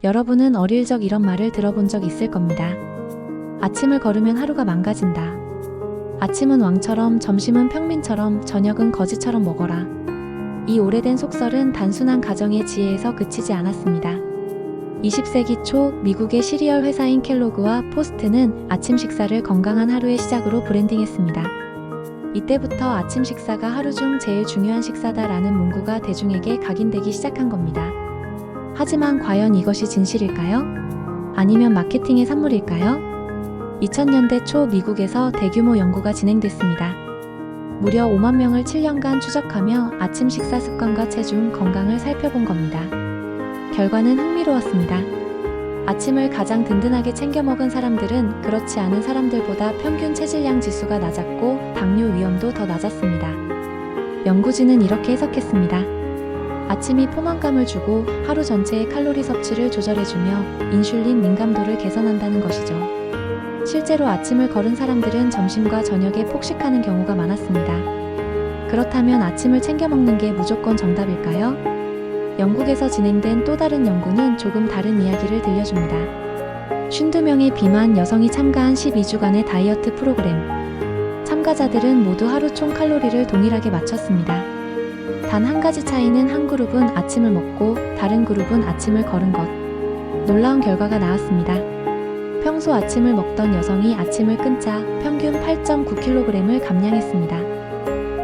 여러분은 어릴 적 이런 말을 들어본 적 있을 겁니다. 아침을 거르면 하루가 망가진다. 아침은 왕처럼, 점심은 평민처럼, 저녁은 거지처럼 먹어라. 이 오래된 속설은 단순한 가정의 지혜에서 그치지 않았습니다. 20세기 초 미국의 시리얼 회사인 켈로그와 포스트는 아침 식사를 건강한 하루의 시작으로 브랜딩했습니다. 이때부터 아침 식사가 하루 중 제일 중요한 식사다라는 문구가 대중에게 각인되기 시작한 겁니다. 하지만 과연 이것이 진실일까요? 아니면 마케팅의 산물일까요? 2000년대 초 미국에서 대규모 연구가 진행됐습니다. 무려 5만 명을 7년간 추적하며 아침 식사 습관과 체중, 건강을 살펴본 겁니다. 결과는 흥미로웠습니다. 아침을 가장 든든하게 챙겨 먹은 사람들은 그렇지 않은 사람들보다 평균 체질량 지수가 낮았고 당뇨 위험도 더 낮았습니다. 연구진은 이렇게 해석했습니다. 아침이 포만감을 주고 하루 전체의 칼로리 섭취를 조절해주며 인슐린 민감도를 개선한다는 것이죠. 실제로 아침을 거른 사람들은 점심과 저녁에 폭식하는 경우가 많았습니다. 그렇다면 아침을 챙겨 먹는 게 무조건 정답일까요? 영국에서 진행된 또 다른 연구는 조금 다른 이야기를 들려줍니다. 52명의 비만 여성이 참가한 12주간의 다이어트 프로그램. 참가자들은 모두 하루 총 칼로리를 동일하게 맞췄습니다. 단 한 가지 차이는 한 그룹은 아침을 먹고 다른 그룹은 아침을 걸은 것. 놀라운 결과가 나왔습니다. 평소 아침을 먹던 여성이 아침을 끊자 평균 8.9kg을 감량했습니다.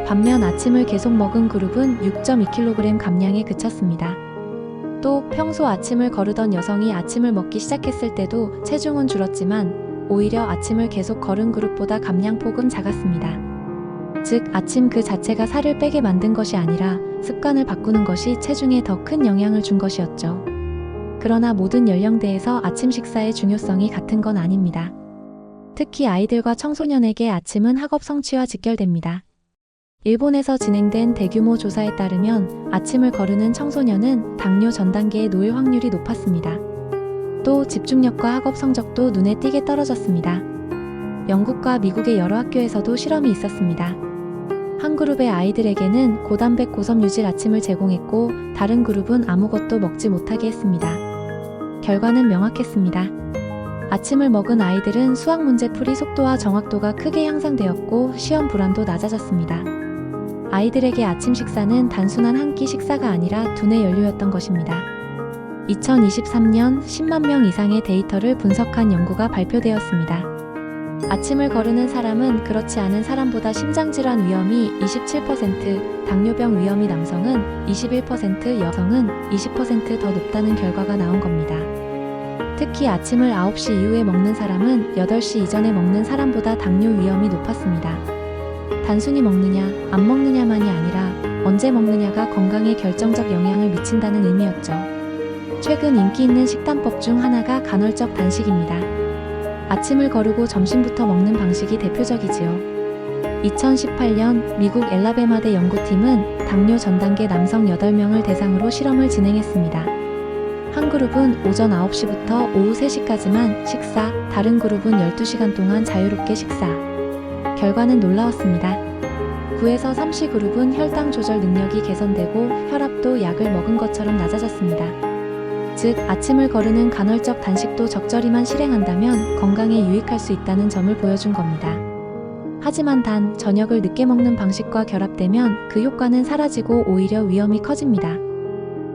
반면 아침을 계속 먹은 그룹은 6.2kg 감량에 그쳤습니다. 또 평소 아침을 거르던 여성이 아침을 먹기 시작했을 때도 체중은 줄었지만 오히려 아침을 계속 거른 그룹보다 감량폭은 작았습니다. 즉, 아침 그 자체가 살을 빼게 만든 것이 아니라 습관을 바꾸는 것이 체중에 더 큰 영향을 준 것이었죠. 그러나 모든 연령대에서 아침 식사의 중요성이 같은 건 아닙니다. 특히 아이들과 청소년에게 아침은 학업 성취와 직결됩니다. 일본에서 진행된 대규모 조사에 따르면 아침을 거르는 청소년은 당뇨 전 단계에 놓일 확률이 높았습니다. 또 집중력과 학업 성적도 눈에 띄게 떨어졌습니다. 영국과 미국의 여러 학교에서도 실험이 있었습니다. 한 그룹의 아이들에게는 고단백 고섬유질 아침을 제공했고 다른 그룹은 아무것도 먹지 못하게 했습니다. 결과는 명확했습니다. 아침을 먹은 아이들은 수학 문제 풀이 속도와 정확도가 크게 향상되었고 시험 불안도 낮아졌습니다. 아이들에게 아침 식사는 단순한 한 끼 식사가 아니라 두뇌 연료였던 것입니다. 2023년 10만 명 이상의 데이터를 분석한 연구가 발표되었습니다. 아침을 거르는 사람은 그렇지 않은 사람보다 심장질환 위험이 27%, 당뇨병 위험이 남성은 21%, 여성은 20% 더 높다는 결과가 나온 겁니다. 특히 아침을 9시 이후에 먹는 사람은 8시 이전에 먹는 사람보다 당뇨 위험이 높았습니다. 단순히 먹느냐, 안 먹느냐만이 아니라 언제 먹느냐가 건강에 결정적 영향을 미친다는 의미였죠. 최근 인기 있는 식단법 중 하나가 간헐적 단식입니다. 아침을 거르고 점심부터 먹는 방식이 대표적이지요. 2018년 미국 엘라베마대 연구팀은 당뇨 전 단계 남성 8명을 대상으로 실험을 진행했습니다. 한 그룹은 오전 9시부터 오후 3시까지만 식사, 다른 그룹은 12시간 동안 자유롭게 식사. 결과는 놀라웠습니다. 9에서 3시 그룹은 혈당 조절 능력이 개선되고 혈압도 약을 먹은 것처럼 낮아졌습니다. 즉, 아침을 거르는 간헐적 단식도 적절히만 실행한다면 건강에 유익할 수 있다는 점을 보여준 겁니다. 하지만 단 저녁을 늦게 먹는 방식과 결합되면 그 효과는 사라지고 오히려 위험이 커집니다.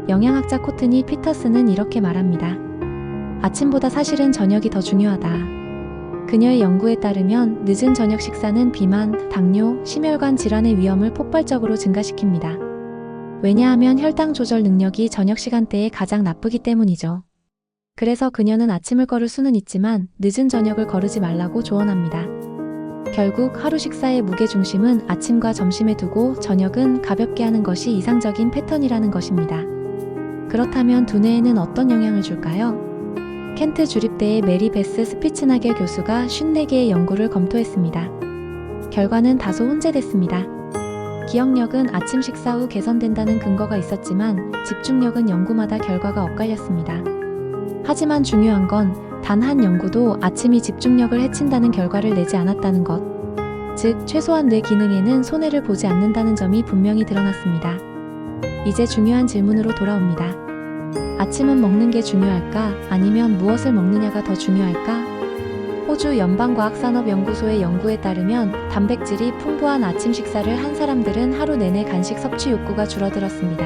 영양학자 코트니 피터스는 이렇게 말합니다. 아침보다 사실은 저녁이 더 중요하다. 그녀의 연구에 따르면 늦은 저녁 식사는 비만, 당뇨, 심혈관 질환의 위험을 폭발적으로 증가시킵니다. 왜냐하면 혈당 조절 능력이 저녁 시간대에 가장 나쁘기 때문이죠. 그래서 그녀는 아침을 거를 수는 있지만 늦은 저녁을 거르지 말라고 조언합니다. 결국 하루 식사의 무게중심은 아침과 점심에 두고 저녁은 가볍게 하는 것이 이상적인 패턴이라는 것입니다. 그렇다면 두뇌에는 어떤 영향을 줄까요? 켄트 주립대의 메리 베스 스피츠나겔 교수가 54개의 연구를 검토했습니다. 결과는 다소 혼재됐습니다. 기억력은 아침 식사 후 개선된다는 근거가 있었지만 집중력은 연구마다 결과가 엇갈렸습니다. 하지만 중요한 건 단 한 연구도 아침이 집중력을 해친다는 결과를 내지 않았다는 것. 즉, 최소한 뇌 기능에는 손해를 보지 않는다는 점이 분명히 드러났습니다. 이제 중요한 질문으로 돌아옵니다. 아침은 먹는 게 중요할까? 아니면 무엇을 먹느냐가 더 중요할까? 호주 연방과학산업연구소의 연구에 따르면 단백질이 풍부한 아침 식사를 한 사람들은 하루 내내 간식 섭취 욕구가 줄어들었습니다.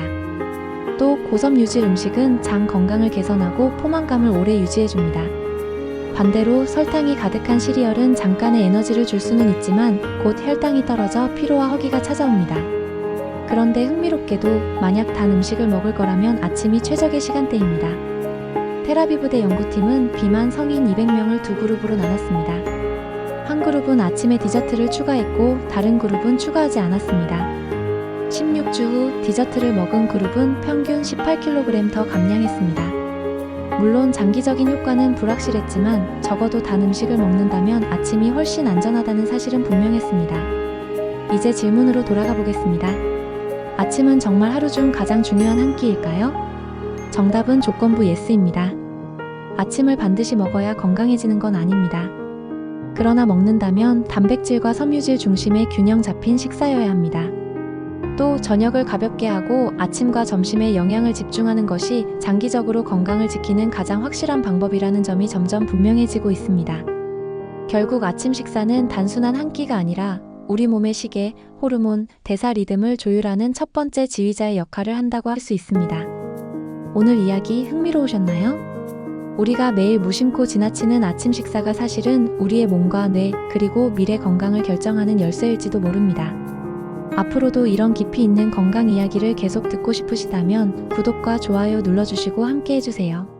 또 고섬유질 음식은 장 건강을 개선하고 포만감을 오래 유지해줍니다. 반대로 설탕이 가득한 시리얼은 잠깐의 에너지를 줄 수는 있지만 곧 혈당이 떨어져 피로와 허기가 찾아옵니다. 그런데 흥미롭게도 만약 단 음식을 먹을 거라면 아침이 최적의 시간대입니다. 테라비브대 연구팀은 비만 성인 200명을 두 그룹으로 나눴습니다. 한 그룹은 아침에 디저트를 추가했고 다른 그룹은 추가하지 않았습니다. 16주 후 디저트를 먹은 그룹은 평균 18kg 더 감량했습니다. 물론 장기적인 효과는 불확실했지만 적어도 단 음식을 먹는다면 아침이 훨씬 안전하다는 사실은 분명했습니다. 이제 질문으로 돌아가 보겠습니다. 아침은 정말 하루 중 가장 중요한 한 끼일까요? 정답은 조건부 예스입니다. 아침을 반드시 먹어야 건강해지는 건 아닙니다. 그러나 먹는다면 단백질과 섬유질 중심의 균형 잡힌 식사여야 합니다. 또 저녁을 가볍게 하고 아침과 점심에 영양을 집중하는 것이 장기적으로 건강을 지키는 가장 확실한 방법이라는 점이 점점 분명해지고 있습니다. 결국 아침 식사는 단순한 한 끼가 아니라 우리 몸의 시계, 호르몬, 대사 리듬을 조율하는 첫 번째 지휘자의 역할을 한다고 할 수 있습니다. 오늘 이야기 흥미로우셨나요? 우리가 매일 무심코 지나치는 아침 식사가 사실은 우리의 몸과 뇌, 그리고 미래 건강을 결정하는 열쇠일지도 모릅니다. 앞으로도 이런 깊이 있는 건강 이야기를 계속 듣고 싶으시다면 구독과 좋아요 눌러주시고 함께 해주세요.